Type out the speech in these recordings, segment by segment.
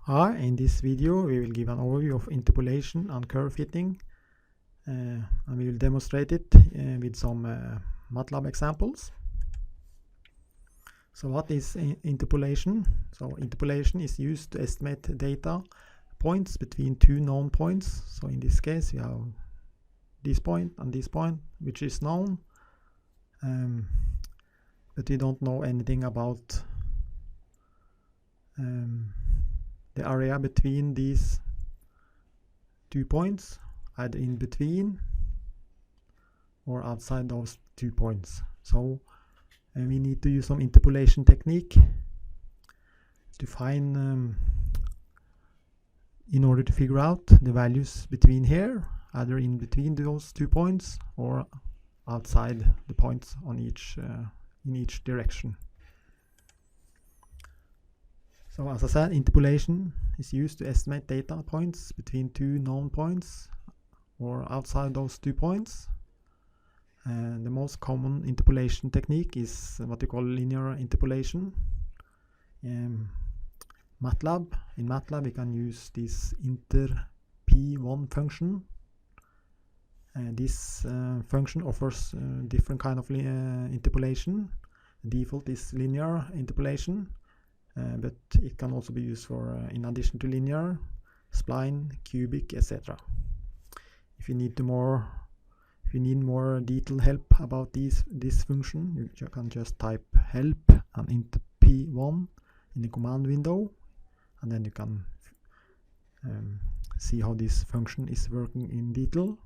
Hi, in this video we will give an overview of interpolation and curve fitting, and we will demonstrate it with some MATLAB examples. So what is interpolation? So interpolation is used to estimate data points between two known points. So in this case we have this point and this point, which is known, but we don't know anything about the area between these 2 points, either in between or outside those 2 points. So we need to use some interpolation technique to find, in order to figure out the values between here, either in between those 2 points or outside the points on each in each direction. So as I said, interpolation is used to estimate data points between two known points or outside those 2 points. And the most common interpolation technique is what we call linear interpolation. MATLAB. In MATLAB we can use this Interp1 function. This function offers different kind of interpolation. The default is linear interpolation. But it can also be used for, in addition to linear, spline, cubic, etc. If you need more detailed help about this function, you can just type help and Interp1 in the command window, and then you can see how this function is working in detail.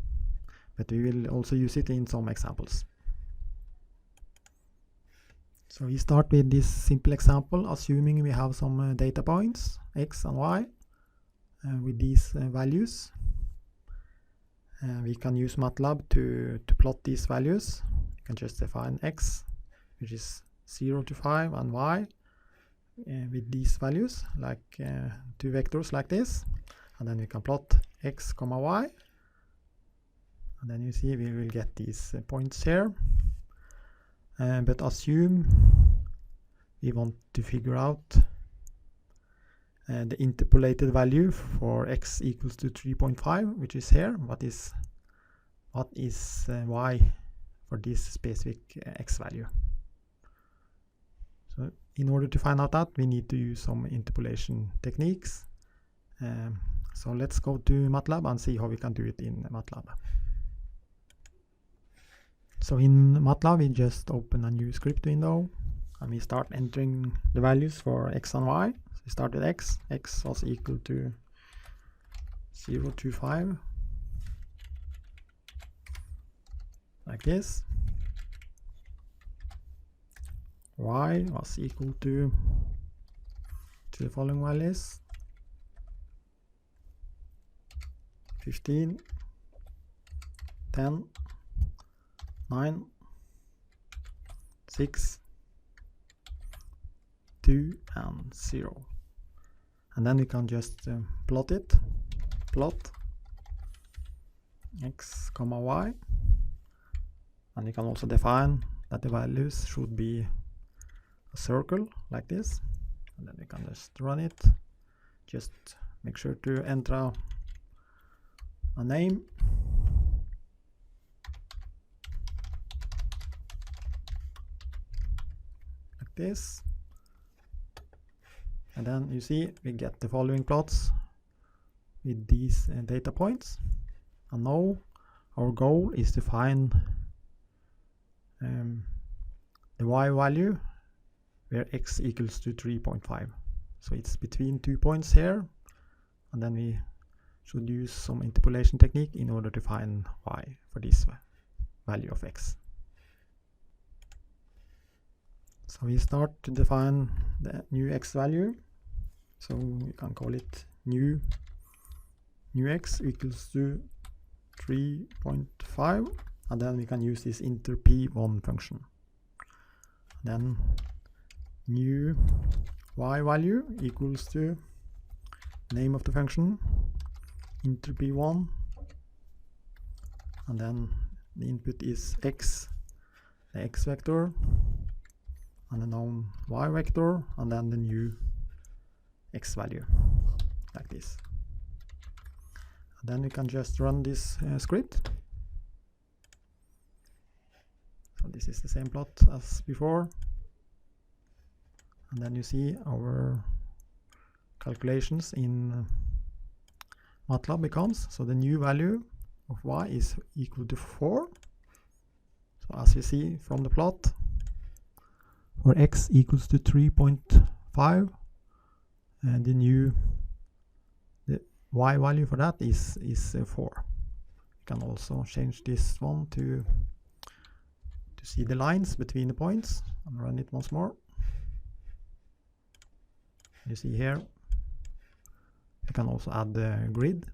But we will also use it in some examples. So we start with this simple example, assuming we have some data points, x and y, with these values. We can use MATLAB to plot these values. You can just define x, which is 0 to 5, and y with these values, like 2 vectors like this. And then we can plot x comma y. And then you see we will get these points here. But assume we want to figure out the interpolated value for x equals to 3.5, which is here. What is y for this specific x value? So in order to find out that, we need to use some interpolation techniques. So let's go to MATLAB and see how we can do it in MATLAB. So in MATLAB we just open a new script window and we start entering the values for x and y. So we start with x was equal to 0 to 5, like this. Y was equal to the following values: 15, 10, 9, 6, 2, and 0. And then we can just plot it. Plot x comma y. And we can also define that the values should be a circle like this. And then we can just run it. Just make sure to enter a name. This, and then you see we get the following plots with these data points. And now our goal is to find the y value where x equals to 3.5. So it's between 2 points here, and then we should use some interpolation technique in order to find y for this value of x. So we start to define the new x value. So we can call it new x equals to 3.5, and then we can use this Interp1 function. Then new y value equals to name of the function Interp1, and then the input is x, the x vector, and the known y vector, and then the new x value. like this. And then we can just run this script. So this is the same plot as before. And then you see our calculations in MATLAB becomes, so the new value of y is equal to 4. So as you see from the plot, for x equals to 3.5, and the y value for that is 4. You can also change this one to see the lines between the points, and run it once more. You see here, you can also add the grid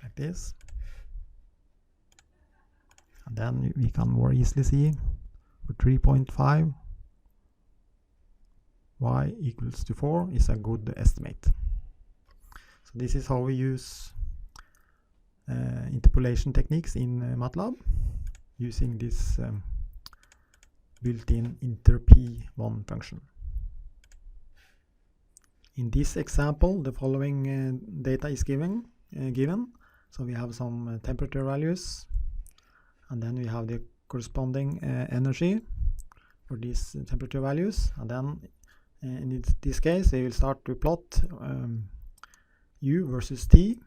like this, and then we can more easily see for 3.5 y equals to 4 is a good estimate. So this is how we use interpolation techniques in MATLAB using this built-in interp1 function. In this example, the following data is given. So we have some temperature values, and then we have the corresponding energy for these temperature values, and then in this case we will start to plot u versus t,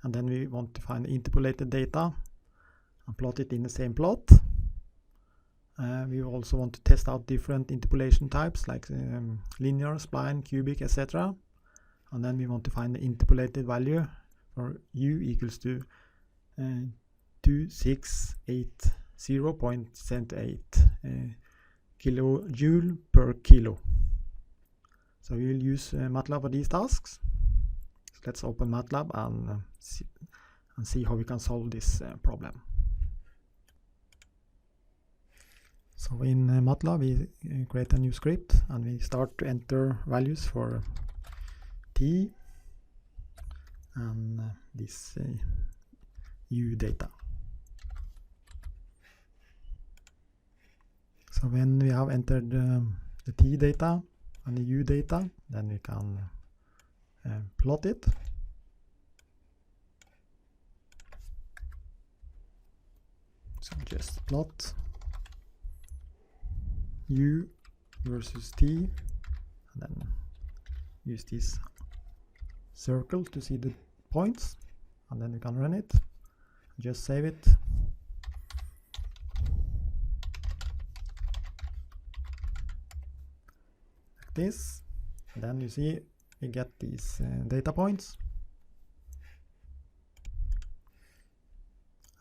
and then we want to find the interpolated data and plot it in the same plot. We also want to test out different interpolation types like linear, spline, cubic, etc. And then we want to find the interpolated value for u equals to 2680.78 kilojoule per kilo. So we will use MATLAB for these tasks. So let's open MATLAB and see how we can solve this problem. So in MATLAB we create a new script, and we start to enter values for t and this u data. So when we have entered the t data and the u data, then we can plot it. So just plot u versus t, and then use this circle to see the points, and then we can run it. Just save it. Like this. And then you see we get these data points.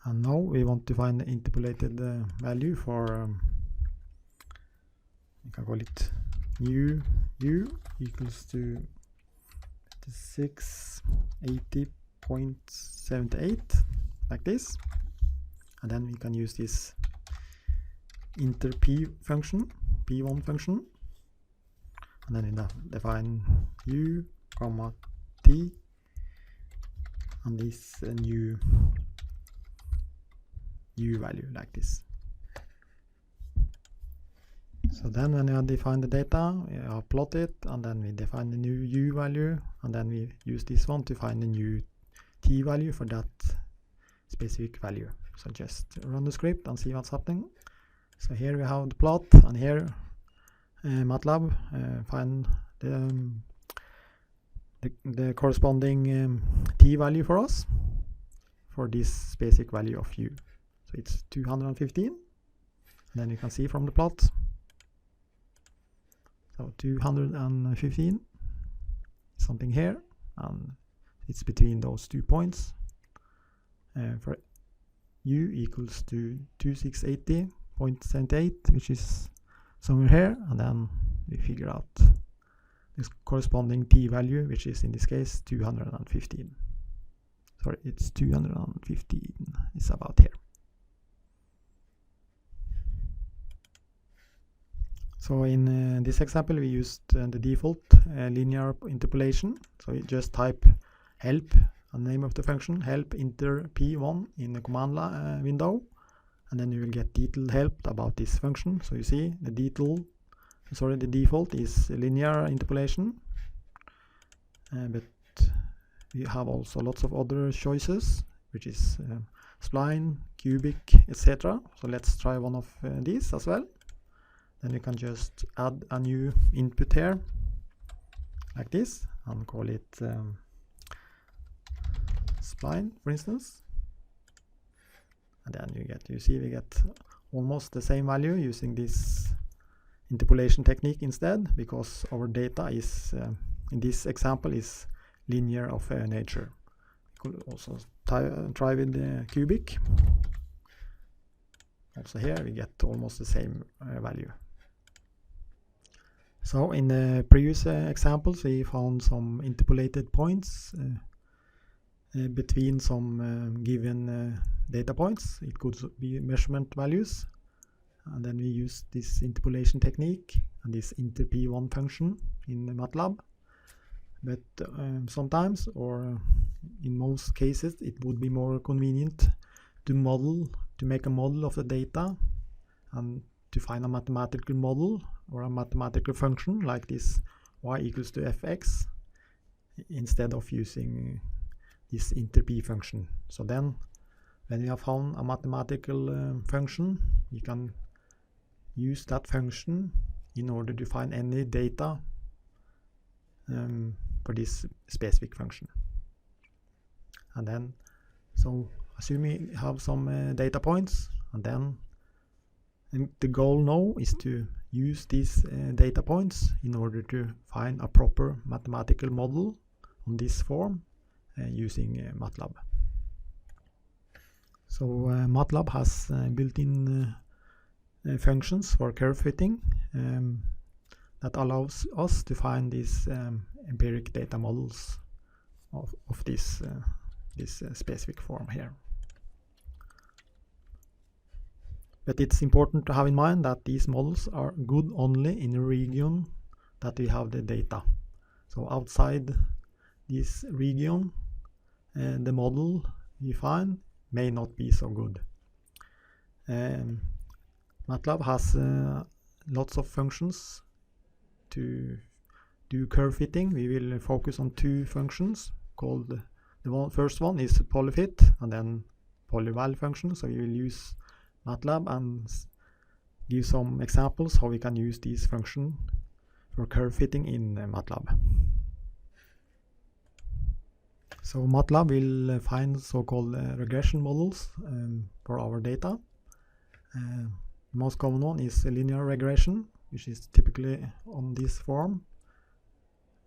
And now we want to find the interpolated value for you can call it u equals to 680.78, like this. And then we can use this interp function, p1 function, and then define u comma t and this new u value like this. So then when we have defined the data, we plot it, and then we define the new u value, and then we use this one to find the new t value for that specific value. So just run the script and see what's happening. So here we have the plot, and here MATLAB find the corresponding t value for us for this basic value of u. So it's 215, and then you can see from the plot. So 215, something here, and it's between those 2 points. For u equals to 2680.78, which is somewhere here, and then we figure out this corresponding t value, which is in this case 215. Sorry, it's 215. It's about here. So in this example, we used the default linear interpolation. So you just type help and the name of the function, help interp1 in the command window, and then you will get detailed help about this function. So you see the detailed sorry, the default is linear interpolation, but we have also lots of other choices, which is spline, cubic, etc. So let's try one of these as well. Then you can just add a new input here, like this, and call it spline, for instance. And then you see we get almost the same value using this interpolation technique instead, because our data is in this example is linear of nature. We could also try with the cubic. Also here we get almost the same value. So in the previous examples we found some interpolated points between some given data points. It could be measurement values, and then we use this interpolation technique and this interp1 function in MATLAB. But sometimes, or in most cases, it would be more convenient to make a model of the data and to find a mathematical model or a mathematical function like this y equals to fx, instead of using this interp function. So then when we have found a mathematical function, we can use that function in order to find any data for this specific function. And then, so assume we have some data points, and then the goal now is to use these data points in order to find a proper mathematical model on this form using MATLAB. So MATLAB has built-in functions for curve fitting that allows us to find these empiric data models of this specific form here. But it's important to have in mind that these models are good only in a region that we have the data. So outside this region, the model we find may not be so good. MATLAB has lots of functions to do curve fitting. We will focus on two functions called, first one is polyfit and then polyval function. So we will use MATLAB and give some examples how we can use these functions for curve fitting in MATLAB. So MATLAB will find so-called regression models for our data. The most common one is linear regression, which is typically on this form.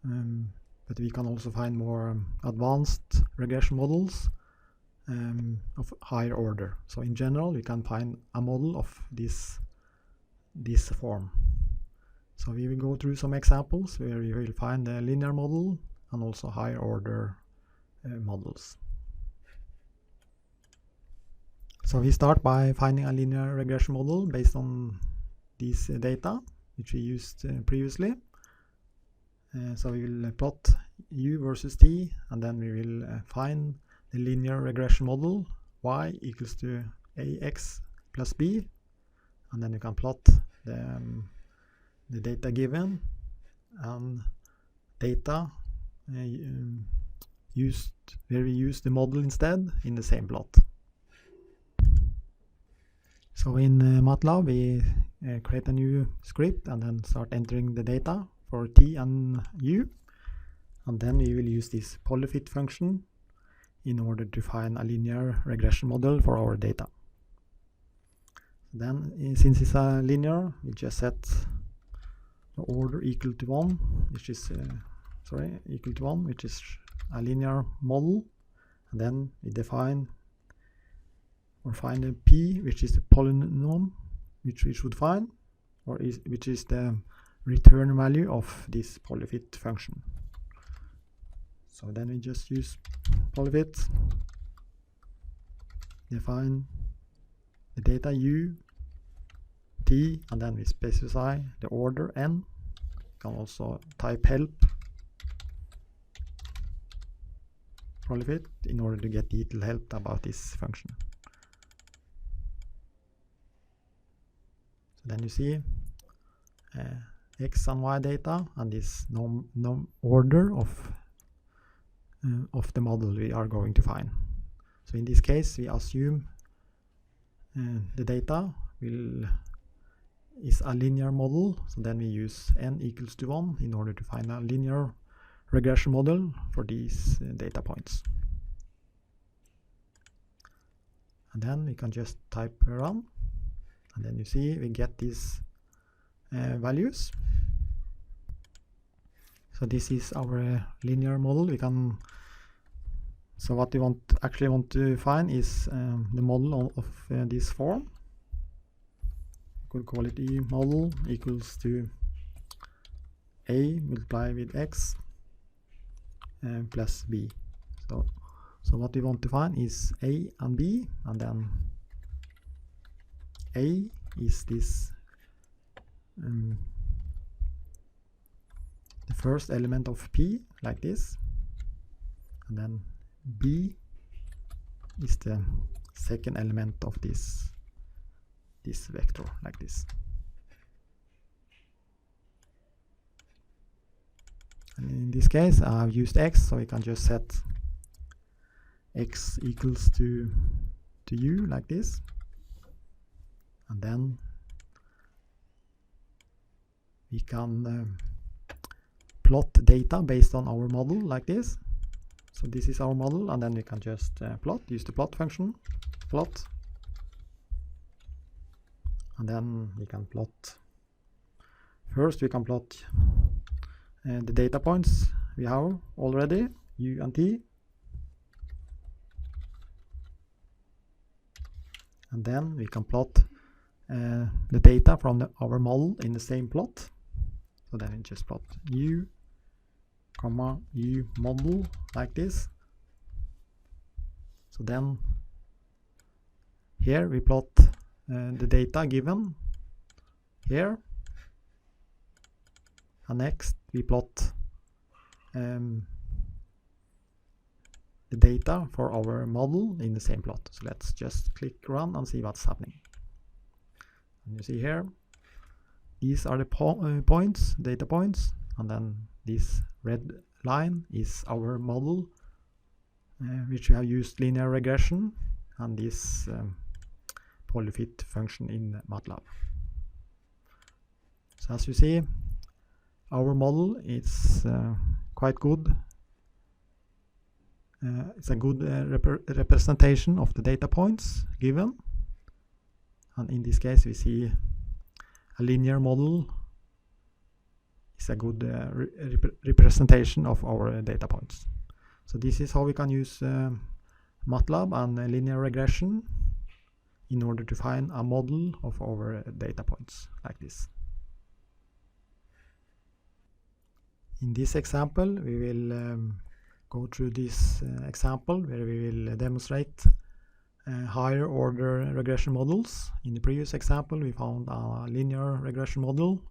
But we can also find more advanced regression models of higher order. So in general, we can find a model of this form. So we will go through some examples where we will find a linear model and also higher order models. So we start by finding a linear regression model based on these data which we used previously. So we will plot u versus t, and then we will find the linear regression model y equals to ax plus b, and then you can plot the data given and data where we use the model instead in the same plot. So in MATLAB we create a new script and then start entering the data for t and u, and then we will use this polyfit function in order to find a linear regression model for our data. Then since it's a linear, we just set the order equal to 1, which is equal to 1, which is a linear model, and then we define or find a p, which is the polynomial which we should find, or which is the return value of this polyfit function. So then we just use polyfit, define the data u, t, and then we specify the order n. You can also type help polyfit in order to get detailed help about this function. So then you see x and y data and this order of the model we are going to find. So in this case, we assume the data is a linear model, so then we use n equals to 1 in order to find a linear regression model for these data points. And then we can just type run, and then you see we get these values. So this is our linear model. So what we actually want to find is the model of this form. We could call it E model equals to A multiplied with X plus B. So what we want to find is A and B, and then A is this the first element of P, like this, and then B is the second element of this vector, like this. And in this case I've used X, so we can just set X equals to U, like this, and then we can plot data based on our model, like this. So this is our model, and then we can just use the plot function, plot, and then we can plot. First we can plot the data points we have already, U and T, and then we can plot the data from our model in the same plot. So then we just plot U, comma, U model, like this. So then here we plot the data given here, and next we plot the data for our model in the same plot. So let's just click run and see what's happening. And you see here, these are the points, data points, and then this red line is our model, which we have used linear regression and this polyfit function in MATLAB. So as you see, our model is quite good. It's a good representation of the data points given, and in this case we see a linear model is a good representation of our data points. So this is how we can use MATLAB and linear regression in order to find a model of our data points, like this. In this example we will go through this example where we will demonstrate higher order regression models. In the previous example we found a linear regression model.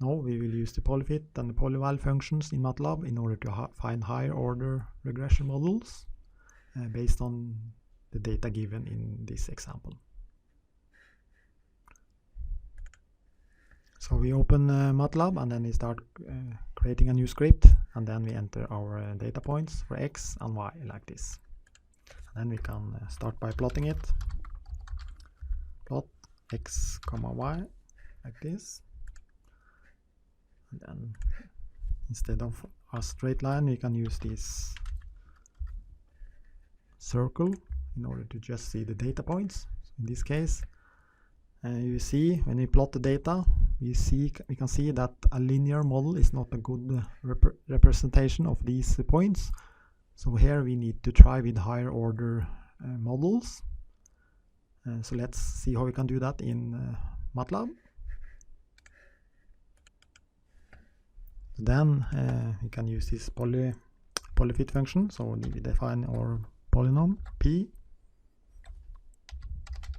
Now we will use the polyfit and the polyval functions in MATLAB in order to find higher order regression models based on the data given in this example. So we open MATLAB and then we start creating a new script, and then we enter our data points for X and Y, like this. And then we can start by plotting it. Plot X comma Y, like this. And then instead of a straight line we can use this circle in order to just see the data points. So in this case you see when we plot the data we can see that a linear model is not a good representation of these points. So here we need to try with higher order models. So let's see how we can do that in MATLAB. Then we can use this polyfit function. So we define our polynomial P,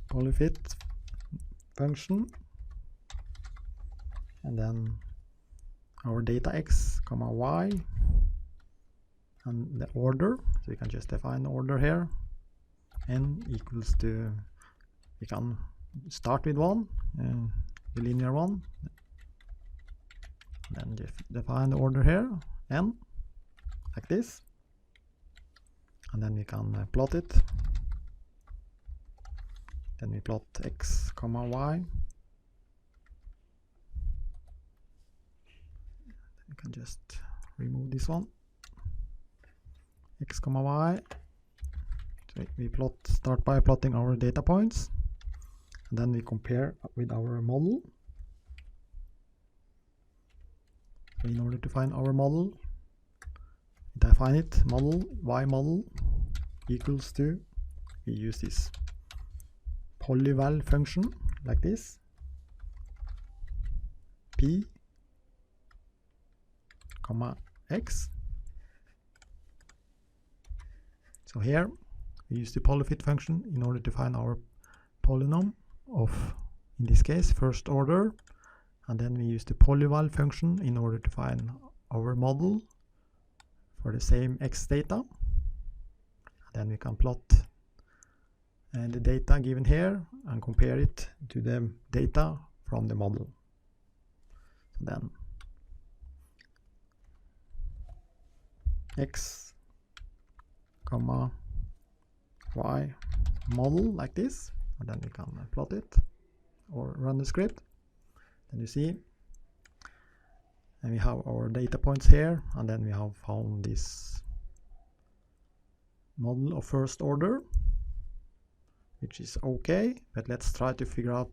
polyfit function, and then our data X comma Y and the order. So we can just define the order here. N equals to, we can start with 1, the linear one, Then define the order here, n, like this. And then we can plot it. Then we plot x comma y. We can just remove this one. X comma y. So we start by plotting our data points, and then we compare with our model. So in order to find our model, we define it, model, y model equals to, we use this polyval function like this, p comma x. So here we use the polyfit function in order to find our polynomial of, in this case, first order, and then we use the polyval function in order to find our model for the same x data. And then we can plot the data given here and compare it to the data from the model. So then x comma y model like this, and then we can plot it or run the script. Then you see, and we have our data points here, and then we have found this model of first order, which is okay, but let's try to figure out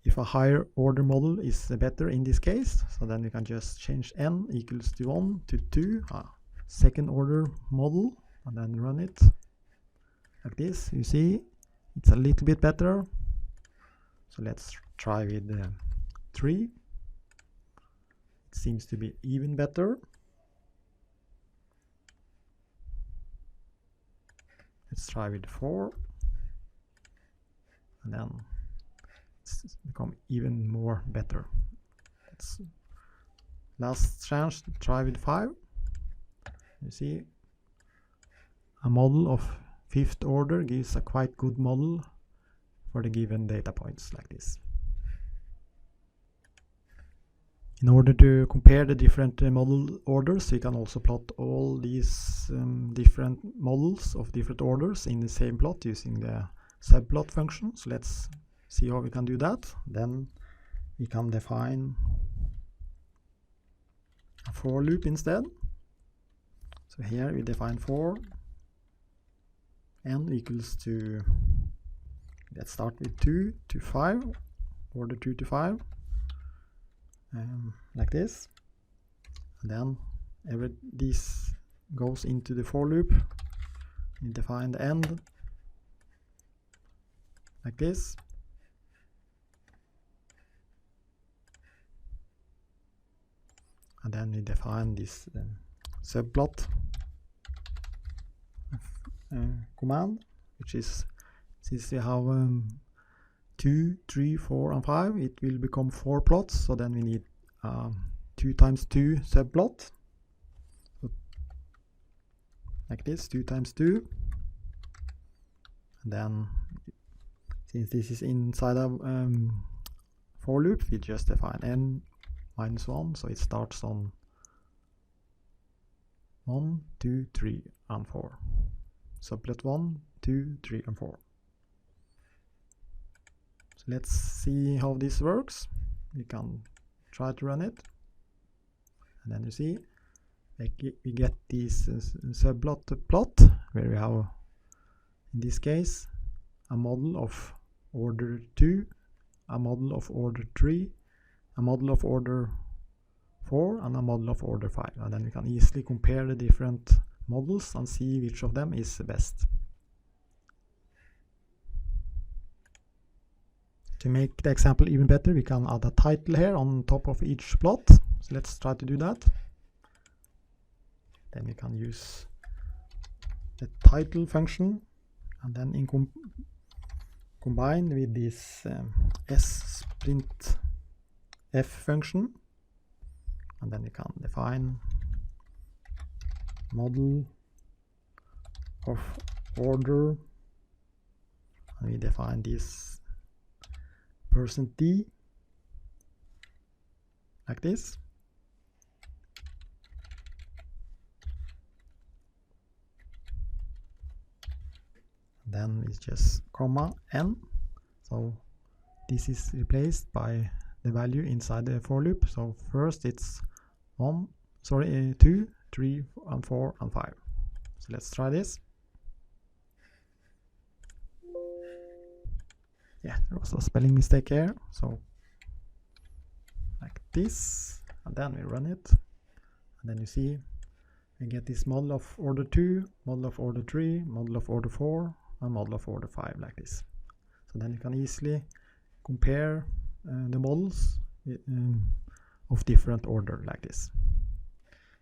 if a higher order model is better in this case. So then we can just change n equals to 1 to 2, second order model, and then run it like this. You see it's a little bit better, so let's try with 3. It seems to be even better. Let's try with 4, and then it's become even more better. Last chance to try with 5. You see, a model of fifth order gives a quite good model for the given data points like this. In order to compare the different model orders, we can also plot all these different models of different orders in the same plot using the subplot function. So let's see how we can do that. Then we can define a for loop instead. So here we define for n equals to, let's start with 2 to 5, order 2 to 5, like this. And then this goes into the for loop. We define the end like this. And then we define this subplot command, which is, since we have 2, 3, 4, and 5, it will become 4 plots. So then we need 2 times 2 subplot, so like this, 2 times 2. And then, since this is inside a for loop, we just define n minus 1, so it starts on 1, 2, 3, and 4. Subplot 1, 2, 3, and 4. So let's see how this works. We can try to run it, and then you see we get this subplot plot where we have, in this case, a model of order 2, a model of order 3, a model of order 4, and a model of order 5. And then we can easily compare the different models and see which of them is the best. To make the example even better, we can add a title here on top of each plot. So let's try to do that. Then we can use the title function, and then combine with this sprintf function, and then we can define model of order, and we define this %d like this. Then it's just comma n. So this is replaced by the value inside the for loop. So first it's 2, 3, and 4, and 5. So let's try this. Yeah, there was a spelling mistake here. So like this, and then we run it, and then you see we get this model of order 2, model of order 3, model of order 4, and model of order 5, like this. So then you can easily compare the models of different order, like this.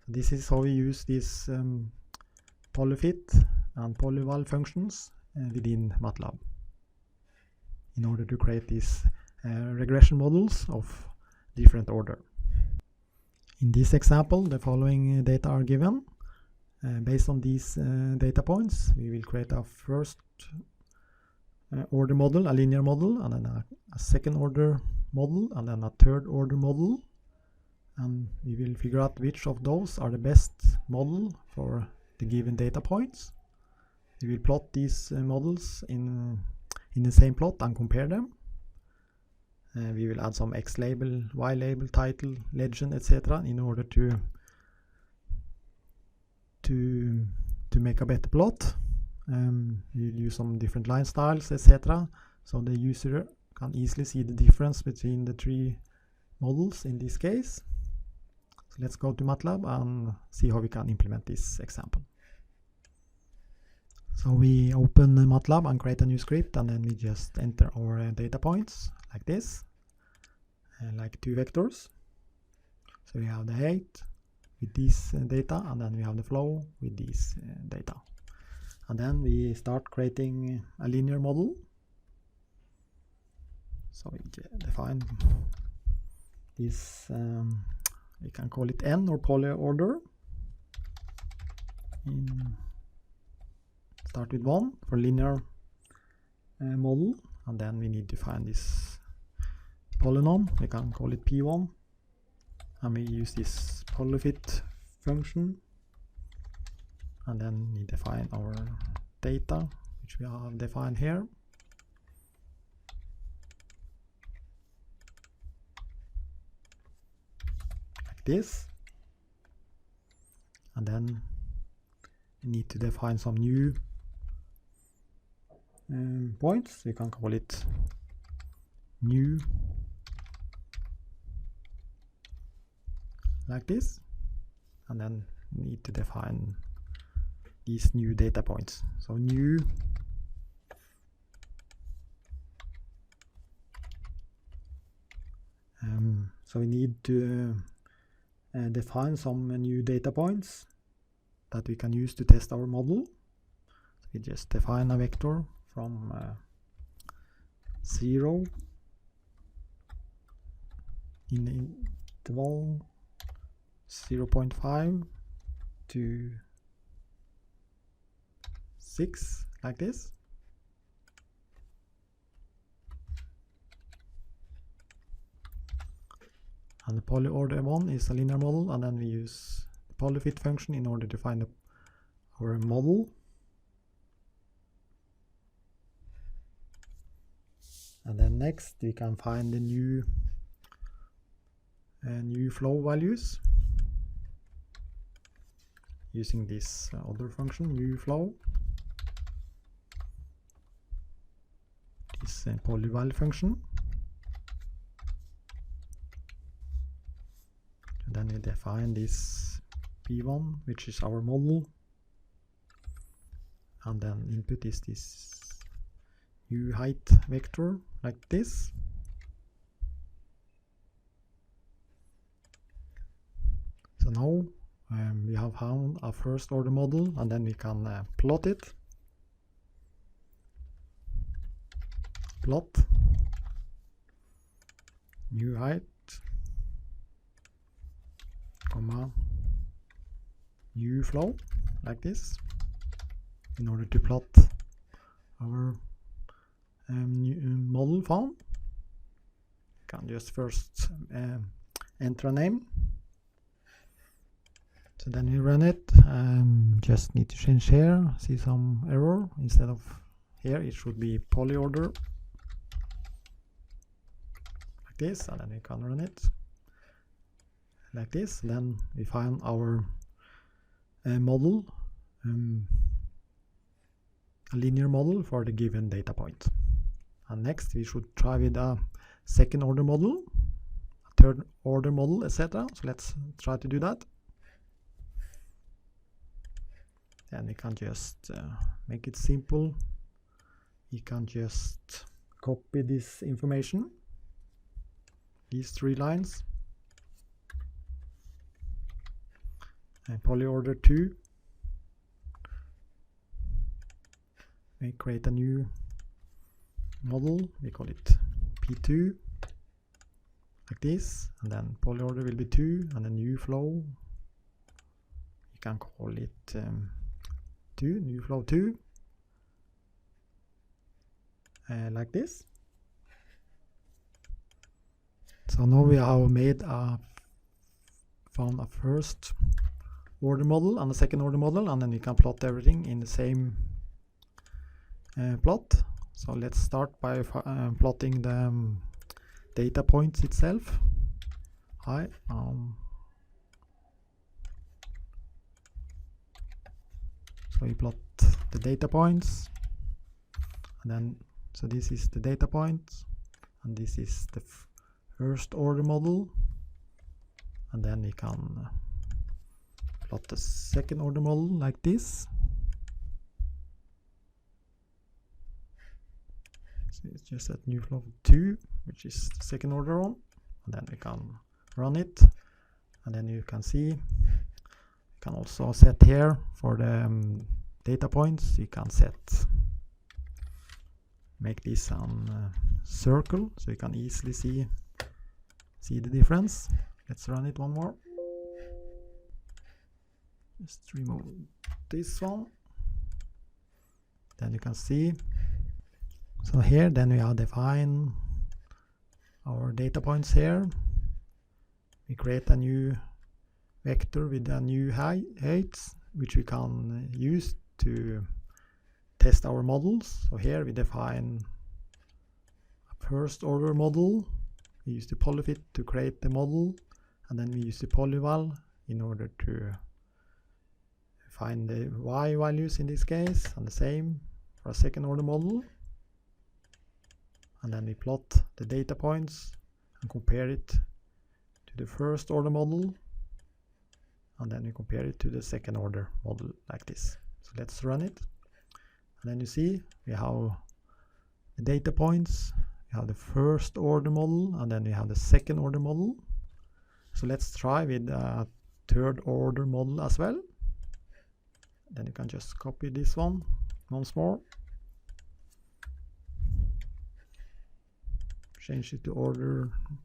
So this is how we use these polyfit and polyval functions within MATLAB in order to create these regression models of different order. In this example, the following data are given. Based on these data points, we will create a first order model, a linear model, and then a second order model, and then a third order model. And we will figure out which of those are the best model for the given data points. We will plot these models in the same plot and compare them. We will add some X label, Y label, title, legend, etc. in order to make a better plot. We'll use some different line styles, etc. so the user can easily see the difference between the three models in this case. So let's go to MATLAB and see how we can implement this example. So we open MATLAB and create a new script, and then we just enter our data points like this, like 2 vectors. So we have the height with this data, and then we have the flow with these data. And then we start creating a linear model. So we define this, we can call it N or poly order. Start with 1 for linear model, and then we need to find this polynomial. We can call it P1, and we use this polyfit function, and then we define our data, which we have defined here. Like this. And then we need to define some new points. We can call it new, like this, and then we need to define these new data points. So new so we need to define some new data points that we can use to test our model. So we just define a vector from 0 in the interval 0.5 to 6, like this. And the poly order 1 is a linear model, and then we use the polyfit function in order to find our model. And then next we can find the new flow values using this other function, new flow, this polyval function. And then we define this P1, which is our model, and then input is this new height vector, like this. So now we have found a first order model, and then we can plot it. Plot new height, comma new flow, like this, in order to plot our new model found. You can just first enter a name. So then we run it. Just need to change here. See some error. Instead of here, it should be polyorder like this, and then we can run it like this. Then we find our model, a linear model for the given data point. And next we should try with a second order model, a third order model, etc. So let's try to do that. Then we can just make it simple. We can just copy this information, these 3 lines, and polyorder 2. We create a new model, we call it P2, like this, and then polyorder will be 2, and a new flow, you can call it 2, new flow 2, like this. So now we have made found a first order model and a second order model, and then we can plot everything in the same plot. So let's start by plotting the data points itself. So we plot the data points, and then so this is the data point, and this is the first order model, and then we can plot the second order model like this. So it's just that new flow 2, which is the second order one, and then we can run it, and then you can see you can also set here for the data points. You can make this a circle, so you can easily see the difference. Let's run it one more. Just remove this one. Then you can see. So here, then we have defined our data points here. We create a new vector with a new heights, which we can use to test our models. So here we define a first order model. We use the polyfit to create the model, and then we use the polyval in order to find the y values in this case, and the same for a second order model. And then we plot the data points and compare it to the first order model, and then we compare it to the second order model like this. So let's run it, and then you see we have the data points, we have the first order model, and then we have the second order model. So let's try with a third order model as well. Then you can just copy this one once more, change it to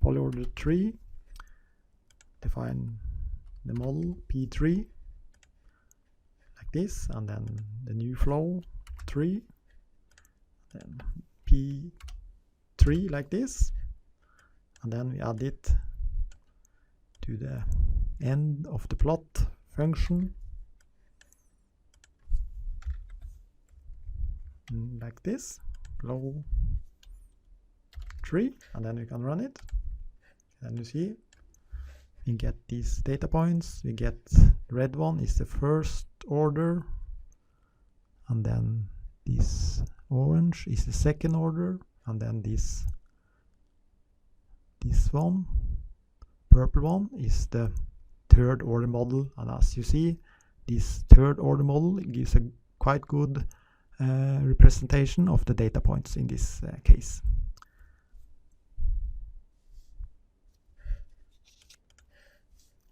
polyorder 3, define the model P3 like this, and then the new flow 3, then P3 like this, and then we add it to the end of the plot function like this, flow 3, and then we can run it, and you see we get these data points. We get the red one is the first order, and then this orange is the second order, and then this one, purple one, is the third order model. And as you see, this third order model gives a quite good representation of the data points in this case.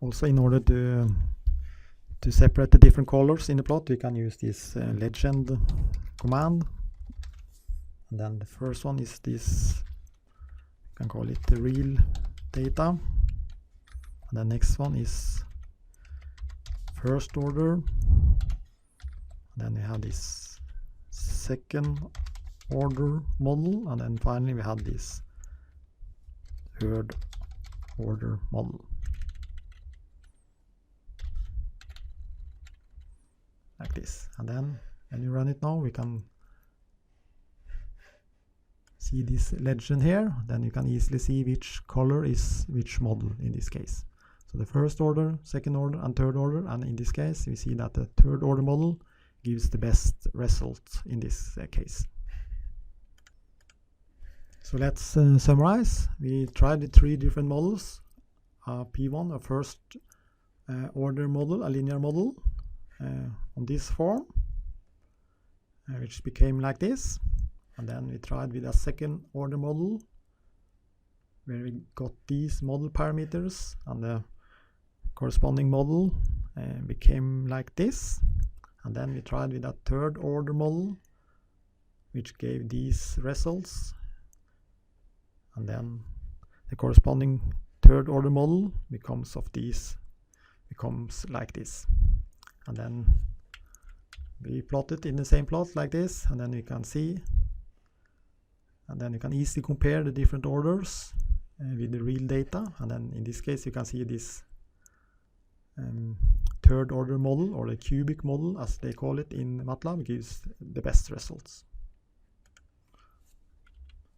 Also, in order to separate the different colors in the plot, we can use this legend command. And then the first one is this, you can call it the real data. And the next one is first order. And then we have this second order model, and then finally we have this third order model. like this. And then when you run it now, we can see this legend here. Then you can easily see which color is which model in this case. So the first order, second order, and third order, and in this case we see that the third order model gives the best result in this case. So let's summarize. We tried the 3 different models. P1, a first order model, a linear model on this form, which became like this. And then we tried with a second order model where we got these model parameters, and the corresponding model became like this. And then we tried with a third order model which gave these results, and then the corresponding third order model becomes like this. And then we plot it in the same plot like this, and then we can see, and then you can easily compare the different orders with the real data. And then in this case you can see this third order model, or the cubic model as they call it in MATLAB, gives the best results.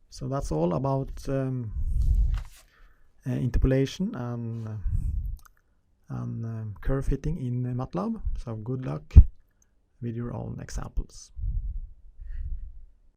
So that's all about interpolation and curve fitting in MATLAB. So good luck with your own examples.